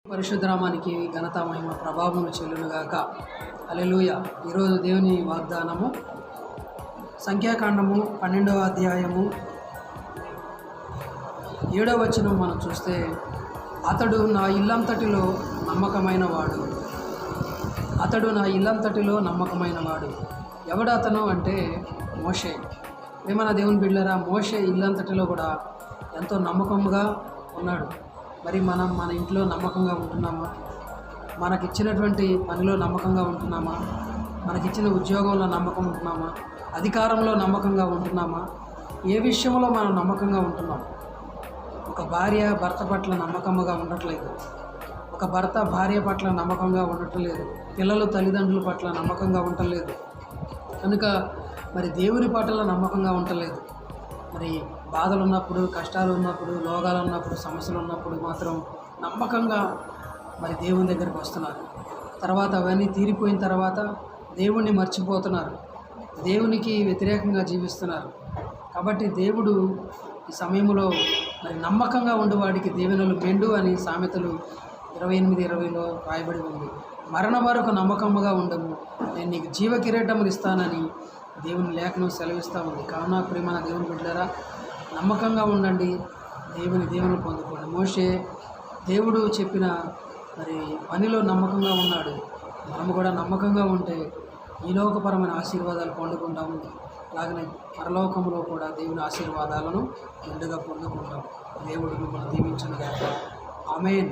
పరిశుద్ధనామానికి ఘనత మహిమ ప్రభావములు చెల్లునుగాక. హల్లెలూయా. ఈరోజు దేవుని వాగ్దానము సంఖ్యాకాండము 12వ అధ్యాయము 7వ వచనం మనం చూస్తే, అతడు నా ఇల్లంతటిలో నమ్మకమైన వాడు. అతడు నా ఇల్లంతటిలో నమ్మకమైన వాడు. ఎవడు అతను అంటే మోషే. ప్రేమన దేవుని బిడ్డలారా, మోషే ఇల్లంతటిలో కూడా ఎంతో నమ్మకంగా ఉన్నాడు. మరి మనం మన ఇంట్లో నమ్మకంగా ఉంటున్నామా? మనకిచ్చినటువంటి పనిలో నమ్మకంగా ఉంటున్నామా? మనకిచ్చిన ఉద్యోగంలో నమ్మకం ఉంటున్నామా? అధికారంలో నమ్మకంగా ఉంటున్నామా? ఏ విషయంలో మనం నమ్మకంగా ఉంటున్నాం? ఒక భార్య భర్త పట్ల నమ్మకంగా ఉండట్లేదు. ఒక భర్త భార్య పట్ల నమ్మకంగా ఉండట్లేదు. పిల్లలు తల్లిదండ్రుల పట్ల నమ్మకంగా ఉండలేదు. కనుక మరి దేవుని పట్ల నమ్మకంగా ఉండలేదు. మరి బాధలు ఉన్నప్పుడు, కష్టాలు ఉన్నప్పుడు, రోగాలు ఉన్నప్పుడు, సమస్యలు ఉన్నప్పుడు మాత్రం నమ్మకంగా మరి దేవుని దగ్గరికి వస్తున్నారు. తర్వాత అవన్నీ తీరిపోయిన తర్వాత దేవుణ్ణి మర్చిపోతున్నారు. దేవునికి వ్యతిరేకంగా జీవిస్తున్నారు. కాబట్టి దేవుడు ఈ సమయంలో మరి నమ్మకంగా ఉండేవాడికి దీవెనలు మెండు అని సామెతలు 28:20లో రాయబడి ఉంది. మరణ వరకు నమ్మకముగా ఉండము, నేను నీకు జీవ కిరీటములు ఇస్తానని దేవుని లేఖనం సెలవిస్తూ ఉంది. కావున ప్రియమైన దేవుని బిడ్డలారా, నమ్మకంగా ఉండండి, దేవుని దీవెనలు పొందుకోండి. మోషే దేవుడు చెప్పిన మరి పనిలో నమ్మకంగా ఉన్నాడు. మనము కూడా నమ్మకంగా ఉంటే ఈ లోకపరమైన ఆశీర్వాదాలు పొందుకుంటాము. అలాగనే పరలోకంలో కూడా దేవుని ఆశీర్వాదాలను నిండుగా పొందుకుంటాం. దేవుడు మిమ్మల్ని దీవించును గాక. ఆమేన్.